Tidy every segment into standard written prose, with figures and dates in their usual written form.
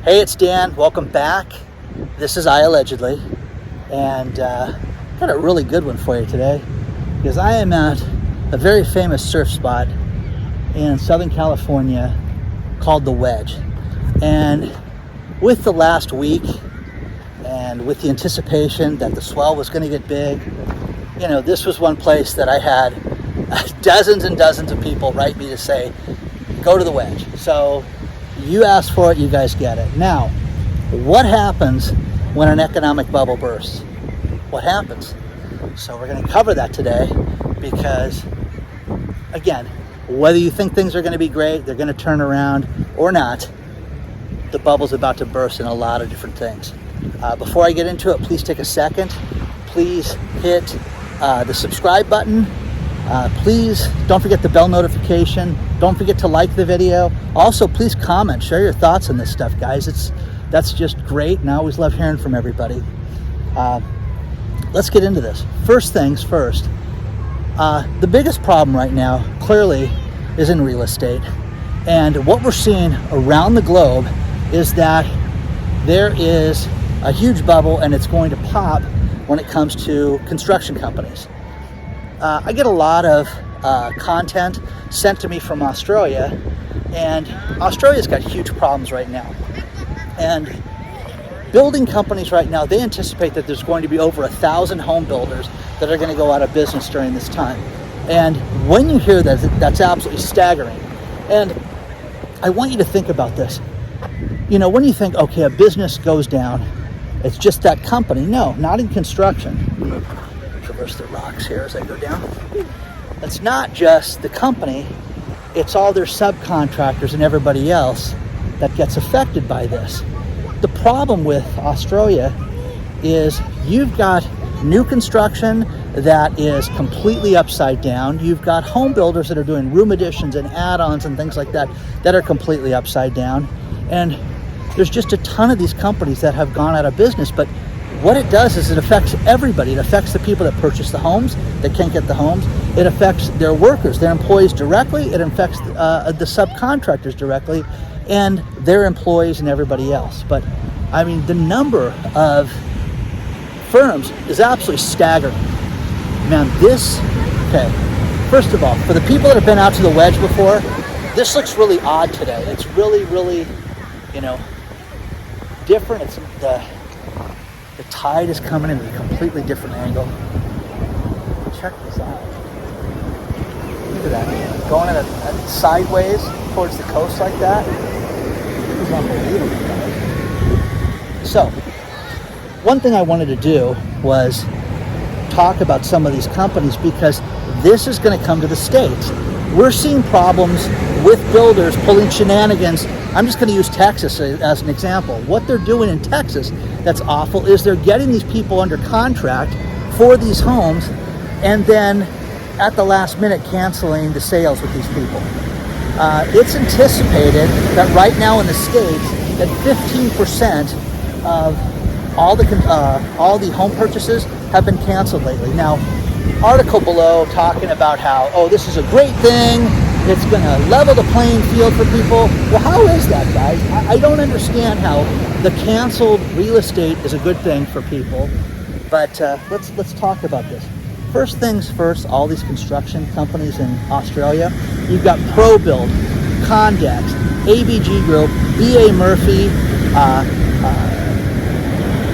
Hey, it's Dan. Welcome back. This is IAllegedly, and got a really good one for you today because I am at a very famous surf spot in Southern California called the Wedge. And with the last week and with the anticipation that the swell was going to get big, you know, this was one place that I had dozens and dozens of people write me to say, go to the Wedge. So you asked for it, you guys get it. Now, what happens when an economic bubble bursts? What happens? So we're going to cover that today because, again, whether you think things are going to be great, they're going to turn around or not, the bubble's about to burst in a lot of different things. Before I get into it, please take a second. Please hit the subscribe button. Please don't forget the bell notification. Don't forget to like the video. Also, please comment, share your thoughts on this stuff, guys. That's just great, and I always love hearing from everybody. Let's get into this. First things first, the biggest problem right now, clearly, is in real estate. And what we're seeing around the globe is that there is a huge bubble, and it's going to pop when it comes to construction companies. I get a lot of content sent to me from Australia, and Australia's got huge problems right now. And building companies right now, they anticipate that there's going to be over 1,000 home builders that are going to go out of business during this time. And when you hear that, that's absolutely staggering. And I want you to think about this. You know, when you think, okay, a business goes down, it's just that company. No, not in construction. Traverse the rocks here as I go down. It's not just the company, it's all their subcontractors and everybody else that gets affected by this. The problem with Australia is you've got new construction that is completely upside down. You've got home builders that are doing room additions and add-ons and things like that that are completely upside down. And there's just a ton of these companies that have gone out of business. But what it does is it affects everybody. It affects the people that purchase the homes, that can't get the homes. It affects their workers, their employees directly. It affects the subcontractors directly and their employees and everybody else. But I mean, the number of firms is absolutely staggering. Man, okay, first of all, for the people that have been out to the Wedge before, this looks really odd today. It's really, really, you know, different. It's the tide is coming in at a completely different angle. Check this out. Look at that. Going at a sideways towards the coast like that. This is unbelievable, guys. So, one thing I wanted to do was talk about some of these companies because this is going to come to the States. We're seeing problems with builders pulling shenanigans. I'm just going to use Texas as an example. What they're doing in Texas that's awful is they're getting these people under contract for these homes and then at the last minute canceling the sales with these people. It's anticipated that right now in the States that 15% of all the home purchases have been canceled lately. Now, article below talking about how, oh, this is a great thing. It's going to level the playing field for people. Well, how is that, guys? I don't understand how the canceled real estate is a good thing for people. But let's talk about this. First things first, all these construction companies in Australia, you've got ProBuild, Condex, ABG Group, BA Murphy,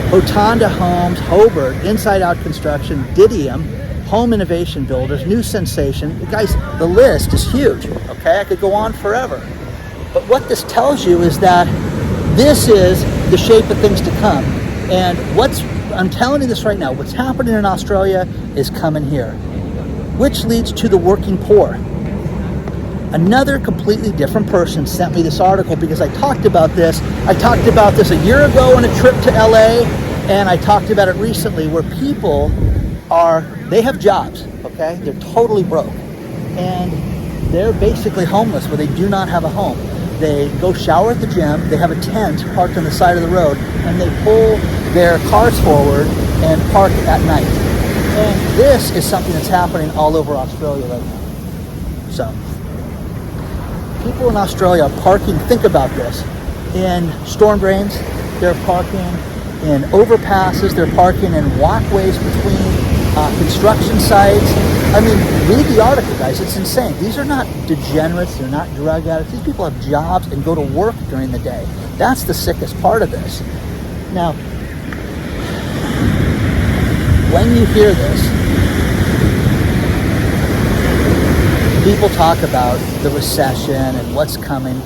Hotanda Homes, Hobart, Inside Out Construction, Didium, Home Innovation Builders, New Sensation. Guys, the list is huge, okay? I could go on forever. But what this tells you is that this is the shape of things to come. And I'm telling you this right now, what's happening in Australia is coming here, which leads to the working poor. Another completely different person sent me this article because I talked about this. I talked about this a year ago on a trip to LA, and I talked about it recently where people they have jobs, okay? They're totally broke. And they're basically homeless where they do not have a home. They go shower at the gym, they have a tent parked on the side of the road, and they pull their cars forward and park at night. And this is something that's happening all over Australia right now. So, people in Australia are parking, think about this, in storm drains, they're parking in overpasses, they're parking in walkways between construction sites. I mean, read the article, guys. It's insane. These are not degenerates. They're not drug addicts. These people have jobs and go to work during the day. That's the sickest part of this. Now, when you hear this, people talk about the recession and what's coming.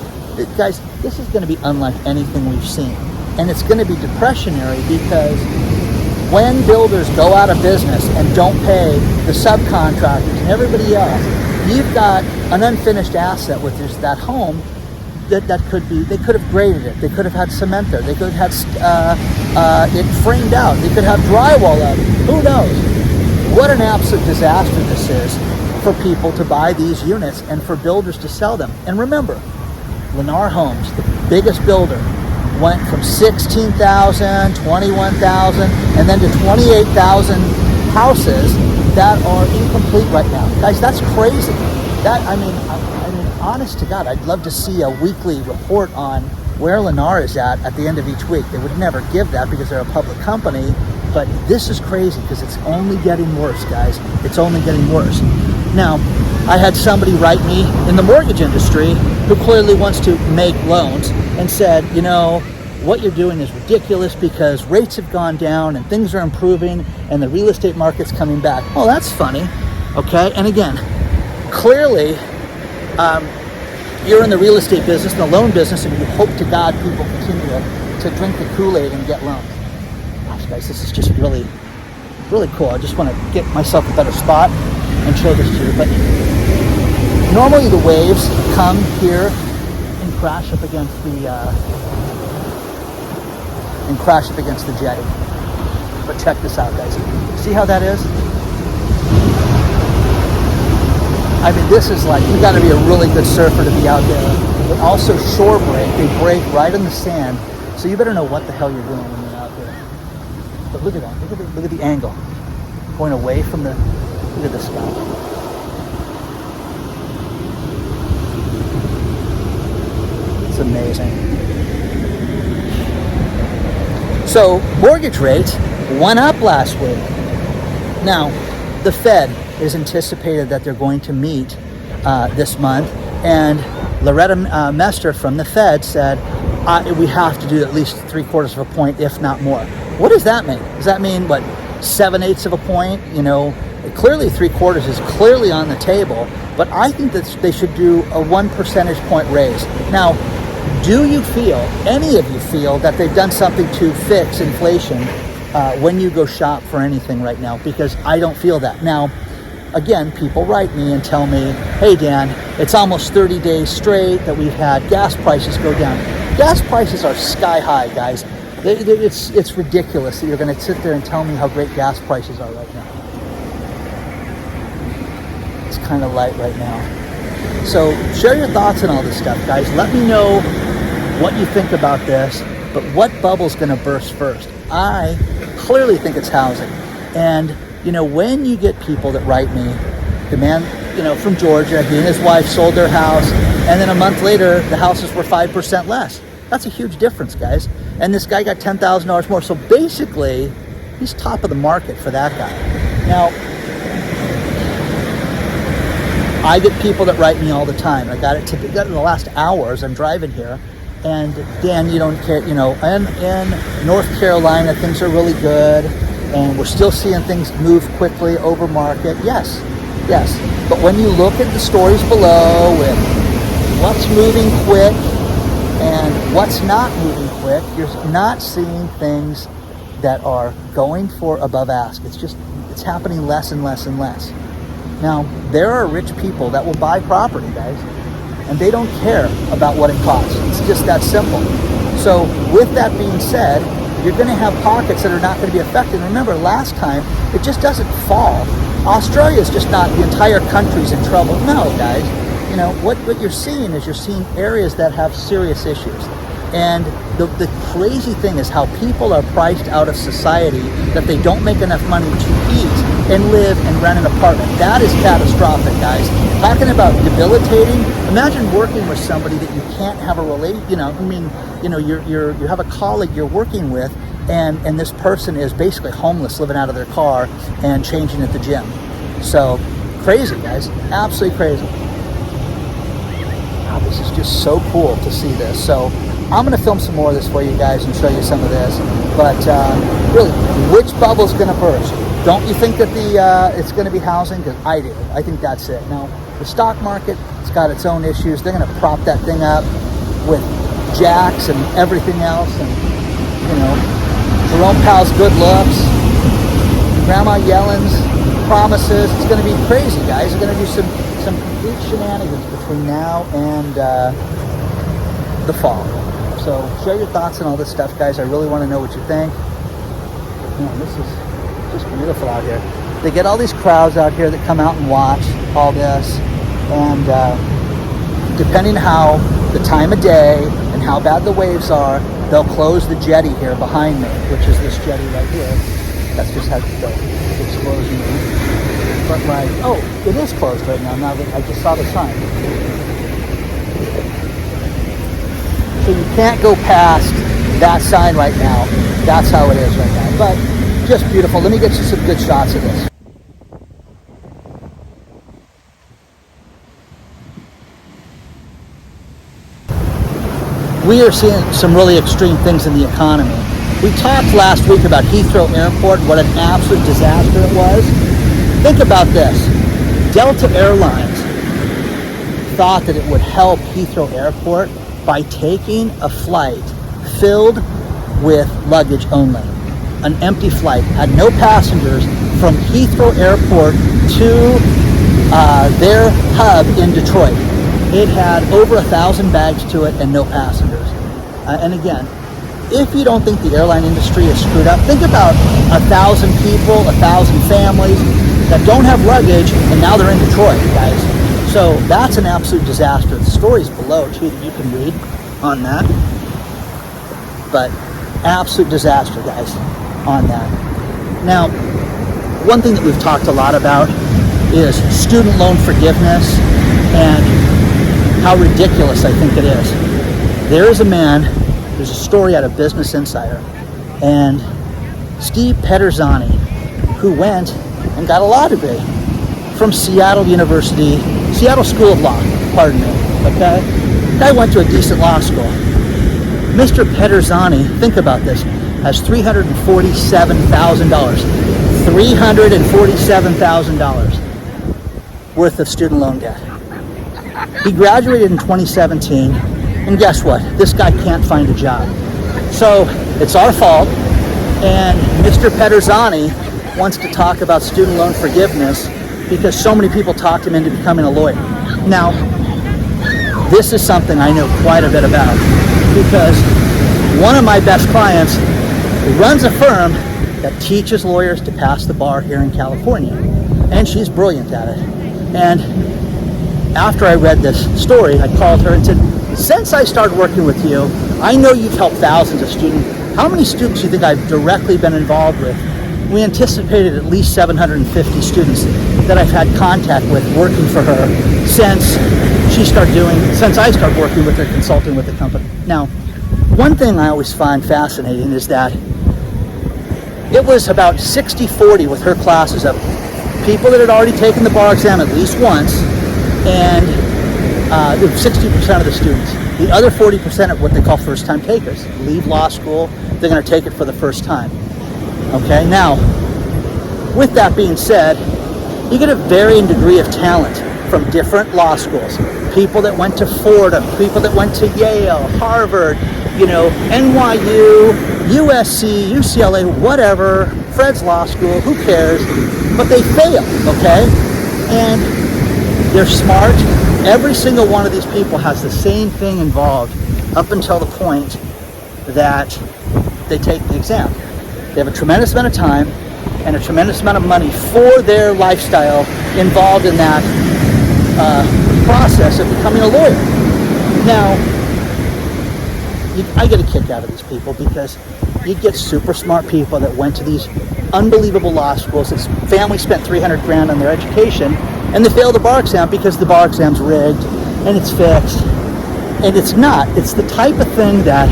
Guys, this is going to be unlike anything we've seen. And it's going to be depressionary because when builders go out of business and don't pay the subcontractors and everybody else, you've got an unfinished asset with that home that could be, they could have graded it, they could have had cement there, they could have had it framed out, they could have drywall up, who knows? What an absolute disaster this is for people to buy these units and for builders to sell them. And remember, Lennar Homes, the biggest builder, went from 16,000, 21,000, and then to 28,000 houses that are incomplete right now. Guys, that's crazy. I mean, honest to God, I'd love to see a weekly report on where Lennar is at the end of each week. They would never give that because they're a public company, but this is crazy because it's only getting worse, guys. It's only getting worse. Now, I had somebody write me in the mortgage industry who clearly wants to make loans and said, you know, what you're doing is ridiculous because rates have gone down and things are improving and the real estate market's coming back. Oh, that's funny. Okay. And again, clearly, you're in the real estate business, the loan business, and you hope to God people continue to drink the Kool-Aid and get loans. Gosh, guys, this is just really, really cool. I just want to get myself a better spot and show this to you. But normally the waves come here and crash up against the jetty. But check this out, guys. See how that is? I mean, this is like, you got to be a really good surfer to be out there. But also shore break. They break right in the sand. So you better know what the hell you're doing when you're out there. But look at that. Look at the angle. Going away from the, look at this guy. It's amazing. So mortgage rates went up last week. Now, the Fed is anticipated that they're going to meet this month, and Loretta Mester from the Fed said we have to do at least 3/4 of a point, if not more. What does that mean? Does that mean what, 7/8 of a point? You know, clearly 3/4 is clearly on the table, but I think that they should do a 1 percentage point raise. Now, do you feel, any of you feel, that they've done something to fix inflation when you go shop for anything right now? Because I don't feel that. Now, again, people write me and tell me, hey Dan, it's almost 30 days straight that we've had gas prices go down. Gas prices are sky high, guys. It's ridiculous that you're going to sit there and tell me how great gas prices are right now. It's kind of light right now. So share your thoughts on all this stuff, guys. Let me know what you think about this, but what bubble's going to burst first? I clearly think it's housing. And, you know, when you get people that write me, the man, you know, from Georgia, he and his wife sold their house, and then a month later, the houses were 5% less. That's a huge difference, guys. And this guy got $10,000 more. So basically, he's top of the market for that guy. Now, I get people that write me all the time. I got it in the last hours. I'm driving here. And Dan, you don't care, you know, in North Carolina, things are really good. And we're still seeing things move quickly over market. Yes. But when you look at the stories below with what's moving quick and what's not moving quick, you're not seeing things that are going for above ask. It's happening less and less and less. Now, there are rich people that will buy property, guys, and they don't care about what it costs. It's just that simple. So with that being said, you're going to have pockets that are not going to be affected. Remember, last time, it just doesn't fall. Australia is just not, the entire country's in trouble. No, guys. You know, what you're seeing is you're seeing areas that have serious issues. And the crazy thing is how people are priced out of society, that they don't make enough money to eat, and live and rent an apartment. That is catastrophic, guys. Talking about debilitating. Imagine working with somebody that you can't have a you have a colleague you're working with, and this person is basically homeless, living out of their car and changing at the gym. So crazy, guys, absolutely crazy. Wow, this is just so cool to see this. So I'm going to film some more of this for you guys and show you some of this. But really, which bubble's going to burst? Don't you think that it's going to be housing? Because I do. I think that's it. Now, the stock market, it's got its own issues. They're going to prop that thing up with jacks and everything else. And, Jerome Powell's good looks, Grandma Yellen's promises. It's going to be crazy, guys. They're going to do some complete shenanigans between now and the fall. So share your thoughts on all this stuff, guys. I really want to know what you think. This is just beautiful out here. They get all these crowds out here that come out and watch all this. And depending how the time of day and how bad the waves are, they'll close the jetty here behind me, which is this jetty right here. That's just how the explosion is. But it is closed right now that I just saw the sign. So you can't go past that sign right now. That's how it is right now. But just beautiful. Let me get you some good shots of this. We are seeing some really extreme things in the economy. We talked last week about Heathrow Airport, what an absolute disaster it was. Think about this. Delta Airlines thought that it would help Heathrow Airport by taking a flight filled with luggage only. An empty flight, had no passengers from Heathrow Airport to their hub in Detroit. It had over 1,000 bags to it and no passengers. And again, if you don't think the airline industry is screwed up, think about 1,000 people, 1,000 families that don't have luggage and now they're in Detroit, guys. So that's an absolute disaster. The story's below too that you can read on that. But absolute disaster, guys, on that. Now, one thing that we've talked a lot about is student loan forgiveness and how ridiculous I think it is. There is a man, there's a story out of Business Insider, and Steve Pederzani, who went and got a law degree from Seattle School of Law, pardon me, okay? Guy went to a decent law school. Mr. Pederzani, think about this, has $347,000. $347,000 worth of student loan debt. He graduated in 2017, and guess what? This guy can't find a job. So it's our fault, and Mr. Pederzani wants to talk about student loan forgiveness because so many people talked him into becoming a lawyer. Now, this is something I know quite a bit about because one of my best clients runs a firm that teaches lawyers to pass the bar here in California, and she's brilliant at it. And after I read this story, I called her and said, since I started working with you, I know you've helped thousands of students. How many students do you think I've directly been involved with? We anticipated at least 750 students that I've had contact with working for her since I started working with her, consulting with the company. Now, one thing I always find fascinating is that it was about 60-40 with her classes of people that had already taken the bar exam at least once, and 60% of the students. The other 40% are what they call first-time takers. Leave law school, they're going to take it for the first time. Okay, now, with that being said, you get a varying degree of talent from different law schools. People that went to Fordham, people that went to Yale, Harvard, NYU, USC, UCLA, whatever, Fred's Law School, who cares? But they fail, okay? And they're smart. Every single one of these people has the same thing involved up until the point that they take the exam. They have a tremendous amount of time and a tremendous amount of money for their lifestyle involved in that process of becoming a lawyer. Now, I get a kick out of these people because you get super smart people that went to these unbelievable law schools. His family spent 300 grand on their education, and they failed the bar exam because the bar exam's rigged and it's fixed. And it's not. It's the type of thing that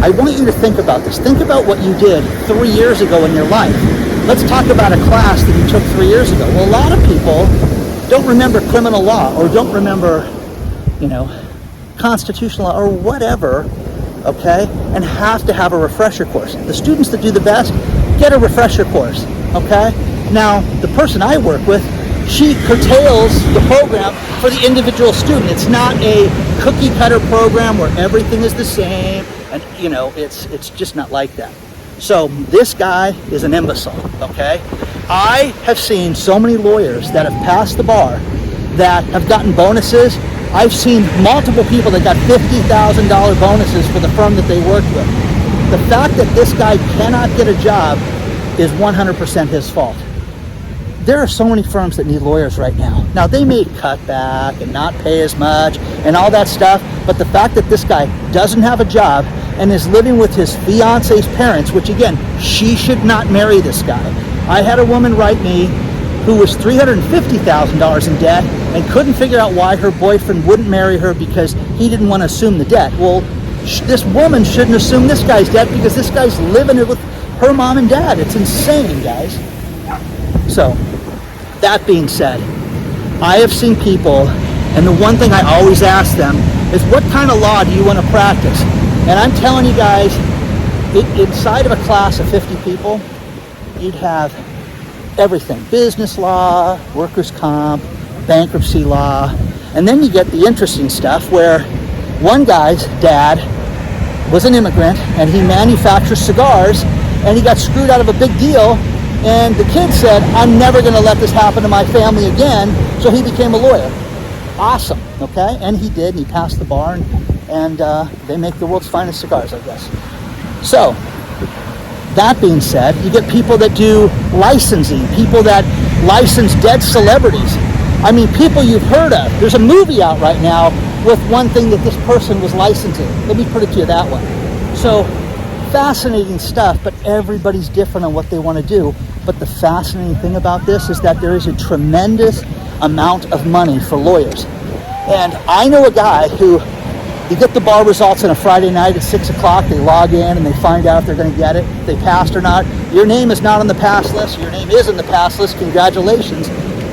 I want you to think about this. Think about what you did 3 years ago in your life. Let's talk about a class that you took 3 years ago. Well, a lot of people don't remember criminal law, or don't remember, constitutional law or whatever, okay, and have to have a refresher course. The students that do the best get a refresher course, okay? Now, the person I work with, she curtails the program for the individual student. It's not a cookie cutter program where everything is the same, and it's just not like that. So this guy is an imbecile, okay? I have seen so many lawyers that have passed the bar that have gotten bonuses. I've seen multiple people that got $50,000 bonuses for the firm that they worked with. The fact that this guy cannot get a job is 100% his fault. There are so many firms that need lawyers right now. Now, they may cut back and not pay as much and all that stuff, but the fact that this guy doesn't have a job and is living with his fiance's parents, which again, she should not marry this guy. I had a woman write me who was $350,000 in debt and couldn't figure out why her boyfriend wouldn't marry her because he didn't want to assume the debt. Well, this woman shouldn't assume this guy's debt because this guy's living it with her mom and dad. It's insane, guys. So, that being said, I have seen people, and the one thing I always ask them is, what kind of law do you want to practice? And I'm telling you guys, inside of a class of 50 people, you'd have everything. Business law, workers' comp, bankruptcy law. And then you get the interesting stuff where one guy's dad was an immigrant and he manufactures cigars, and he got screwed out of a big deal, and the kid said, I'm never going to let this happen to my family again, so he became a lawyer. Awesome, okay? And he did, and he passed the bar, and they make the world's finest cigars, I guess. So, that being said, you get people that do licensing, people that license dead celebrities. I mean, people you've heard of. There's a movie out right now with one thing that this person was licensing. Let me put it to you that way. So, fascinating stuff, but everybody's different on what they want to do. But the fascinating thing about this is that there is a tremendous amount of money for lawyers. And I know a guy who, you get the bar results on a Friday night at 6 o'clock, they log in and they find out if they're going to get it, if they passed or not. Your name is not on the pass list, your name is on the pass list, congratulations.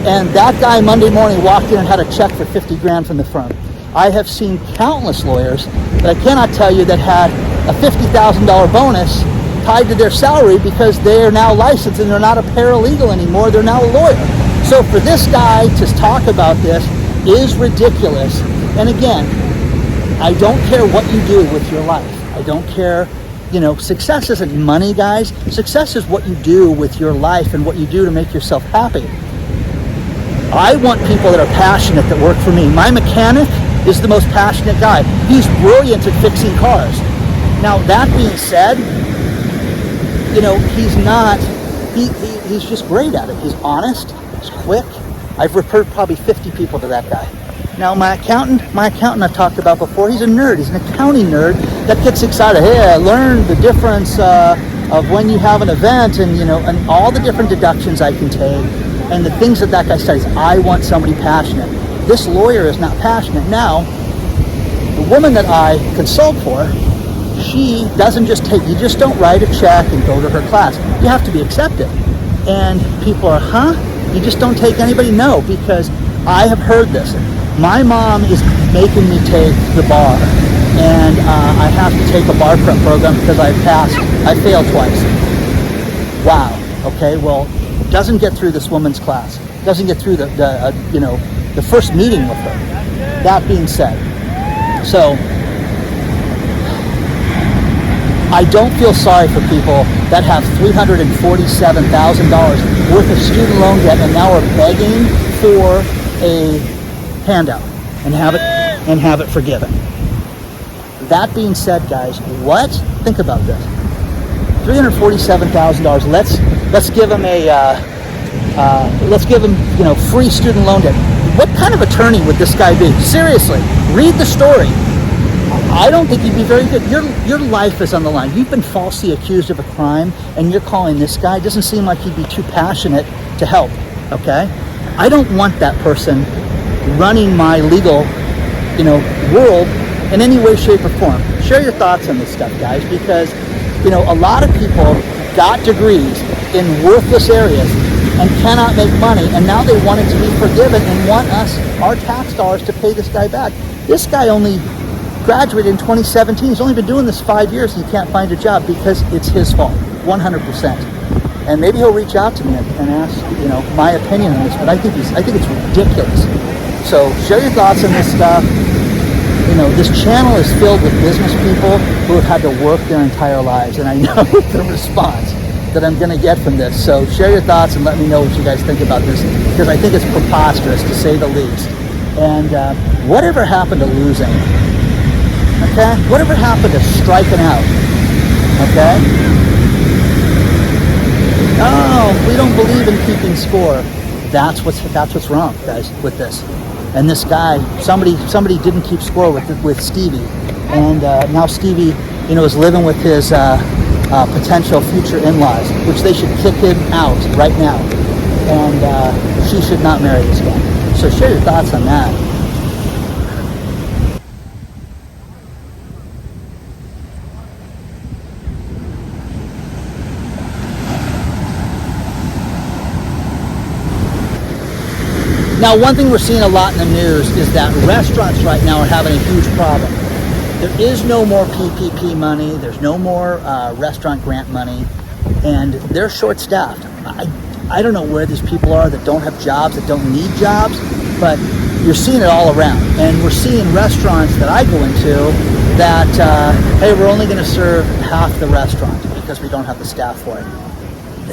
And that guy Monday morning walked in and had a check for 50 grand from the firm. I have seen countless lawyers that I cannot tell you that had a $50,000 bonus tied to their salary because they are now licensed and they're not a paralegal anymore, they're now a lawyer. So for this guy to talk about this is ridiculous. And again, I don't care what you do with your life. I don't care, success isn't money, guys. Success is what you do with your life and what you do to make yourself happy. I want people that are passionate that work for me. My mechanic is the most passionate guy. He's brilliant at fixing cars. Now, that being said, he's not, he's just great at it. He's honest, he's quick. I've referred probably 50 people to that guy. Now, my accountant I've talked about before, he's a nerd. He's an accounting nerd that gets excited. Hey, I learned the difference of when you have an event and, and all the different deductions I can take and the things that guy studies. I want somebody passionate. This lawyer is not passionate. Now, the woman that I consult for, she doesn't just you just don't write a check and go to her class. You have to be accepted. And people are, You just don't take anybody? No, because I have heard this. My mom is making me take the bar, and I have to take a bar prep program because I failed twice. Wow. Okay. Well, doesn't get through this woman's class. Doesn't get through the first meeting with her. That being said, so I don't feel sorry for people that have $347,000 worth of student loan debt and now are begging for a handout and have it forgiven. That being said, guys, think about this. $347,000. Let's give them free student loan debt. What kind of attorney would this guy be? Seriously, read the story. I don't think you'd be very good. Your life is on the line. You've been falsely accused of a crime, and you're calling this guy. It doesn't seem like he'd be too passionate to help, okay? I don't want that person running my legal, world in any way, shape, or form. Share your thoughts on this stuff, guys, because, a lot of people got degrees in worthless areas and cannot make money, and now they want it to be forgiven and want us, our tax dollars, to pay this guy back. This guy only graduated in 2017. He's only been doing this 5 years and he can't find a job because it's his fault, 100%. And maybe he'll reach out to me and ask, my opinion on this, but I think it's ridiculous. So share your thoughts on this stuff. This channel is filled with business people who have had to work their entire lives, and I know the response that I'm going to get from this. So share your thoughts and let me know what you guys think about this, because I think it's preposterous, to say the least. And whatever happened to losing? Okay? Whatever happened to striking out? Okay? Oh, we don't believe in keeping score. That's what's wrong, guys, with this. And this guy, somebody didn't keep score with Stevie, and now Stevie, is living with his potential future in-laws, which they should kick him out right now, and she should not marry this guy. So share your thoughts on that. Now, one thing we're seeing a lot in the news is that restaurants right now are having a huge problem. There is no more PPP money. There's no more restaurant grant money, and they're short-staffed. I don't know where these people are that don't have jobs, that don't need jobs, but you're seeing it all around. And we're seeing restaurants that I go into that, hey, we're only going to serve half the restaurant because we don't have the staff for it.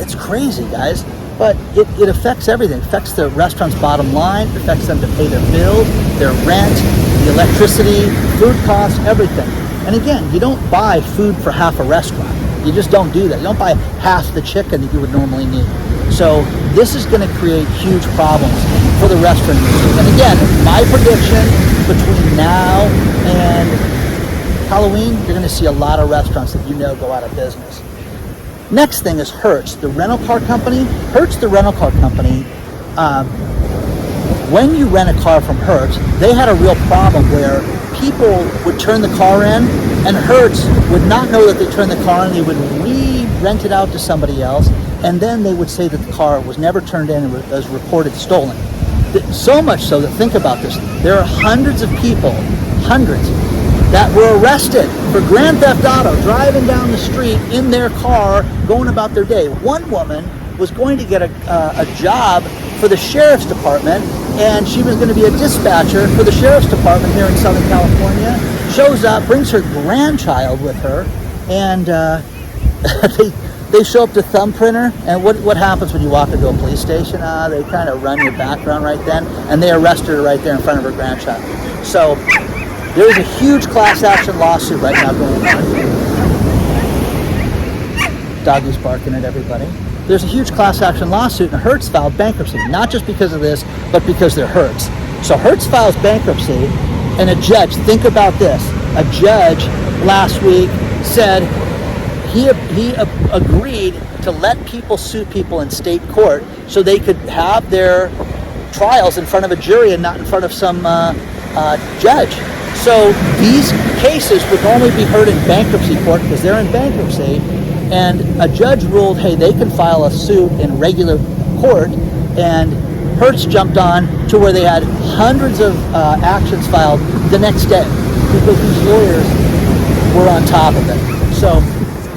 It's crazy, guys. But it affects everything. It affects the restaurant's bottom line. It affects them to pay their bills, their rent, the electricity, food costs, everything. And again, you don't buy food for half a restaurant. You just don't do that. You don't buy half the chicken that you would normally need. So this is going to create huge problems for the restaurant industry. And again, my prediction, between now and Halloween, you're going to see a lot of restaurants that go out of business. Next thing is Hertz, the rental car company. Hertz, the rental car company, when you rent a car from Hertz, they had a real problem where people would turn the car in, and Hertz would not know that they turned the car in. They would re-rent it out to somebody else, and then they would say that the car was never turned in and was reported stolen. So much so that, think about this, there are hundreds of people, that were arrested for grand theft auto, driving down the street in their car, going about their day. One woman was going to get a job for the sheriff's department, and she was going to be a dispatcher for the sheriff's department here in Southern California. Shows up, brings her grandchild with her, and they show up to thumbprint her. And what happens when you walk into a police station? They kind of run your background right then, and they arrested her right there in front of her grandchild. So there is a huge class action lawsuit right now going on. Doggy's barking at everybody. There's a huge class action lawsuit, and Hertz filed bankruptcy, not just because of this, but because they're Hertz. So Hertz files bankruptcy, and a judge, think about this, a judge last week said he agreed to let people sue people in state court so they could have their trials in front of a jury and not in front of some judge. So these cases would normally be heard in bankruptcy court because they're in bankruptcy, and a judge ruled, hey, they can file a suit in regular court, and Hertz jumped on to where they had hundreds of actions filed the next day because these lawyers were on top of it. So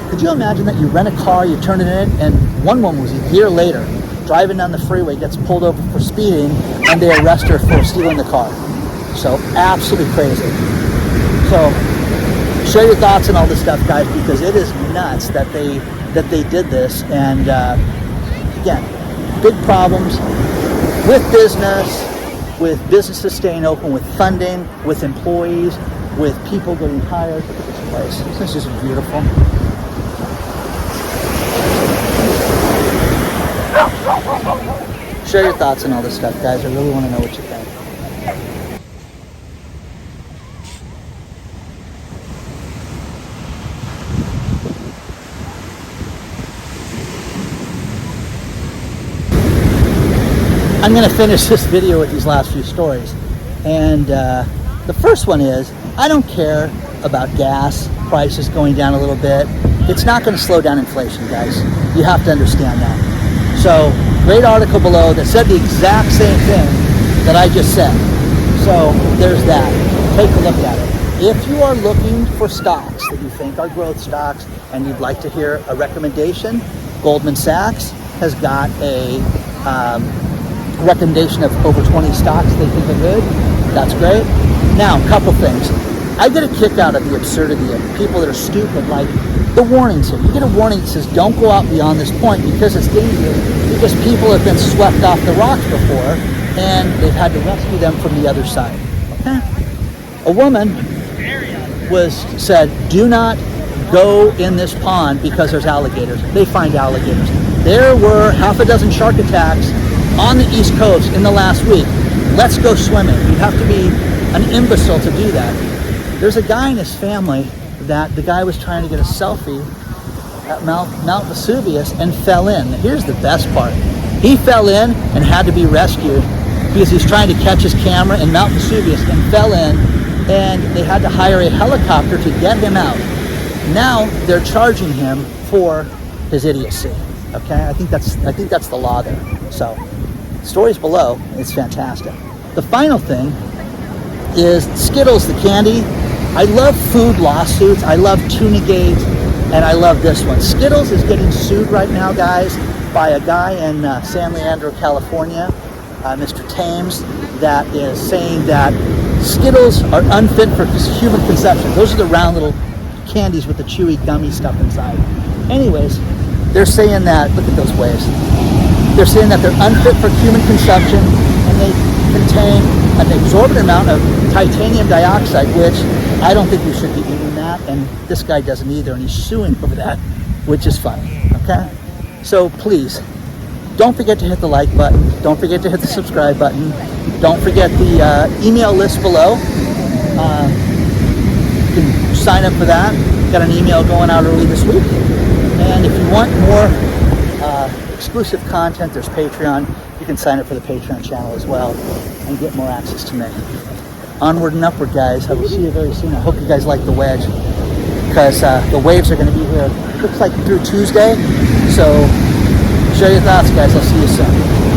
could you imagine that you rent a car, you turn it in, and one woman was a year later driving down the freeway, gets pulled over for speeding, and they arrest her for stealing the car. So absolutely crazy. So share your thoughts on all this stuff, guys, because it is nuts that they did this. And again, big problems with businesses staying open, with funding, with employees, with people getting hired. Look at this place. This is just beautiful. Share your thoughts on all this stuff, guys. I really want to know what you think. I'm going to finish this video with these last few stories. And the first one is, I don't care about gas prices going down a little bit. It's not going to slow down inflation, guys. You have to understand that. So, great article below that said the exact same thing that I just said. So, there's that. Take a look at it. If you are looking for stocks that you think are growth stocks and you'd like to hear a recommendation, Goldman Sachs has got a recommendation of over 20 stocks they think are good. That's great. Now, a couple things. I get a kick out of the absurdity of people that are stupid, like the warnings here. You get a warning that says don't go out beyond this point because it's dangerous, because people have been swept off the rocks before and they've had to rescue them from the other side. Okay? A woman said, do not go in this pond because there's alligators. They find alligators. There were half a dozen shark attacks on the East Coast in the last week. Let's go swimming. You have to be an imbecile to do that. There's a guy in his family that the guy was trying to get a selfie at Mount Vesuvius and fell in. Here's the best part. He fell in and had to be rescued because he's trying to catch his camera in Mount Vesuvius and fell in, and they had to hire a helicopter to get him out. Now they're charging him for his idiocy. Okay, I think that's the law there. So, stories below. It's fantastic. The final thing is Skittles, the candy. I love food lawsuits. I love Tunagate, and I love this one. Skittles is getting sued right now, guys, by a guy in San Leandro, California, Mr. Thames, that is saying that Skittles are unfit for human consumption. Those are the round little candies with the chewy gummy stuff inside. Anyways, they're saying that, look at those waves. They're saying that they're unfit for human consumption and they contain an exorbitant amount of titanium dioxide, which I don't think we should be eating that, and this guy doesn't either, and he's suing over that, which is funny, okay? So please, don't forget to hit the like button. Don't forget to hit the subscribe button. Don't forget the email list below. You can sign up for that. Got an email going out early this week. And if you want more exclusive content, there's Patreon. You can sign up for the Patreon channel as well and get more access to me. Onward and upward, guys. I will see you very soon. I hope you guys like the wedge, because the waves are going to be here, looks like through Tuesday. So share your thoughts, guys. I'll see you soon.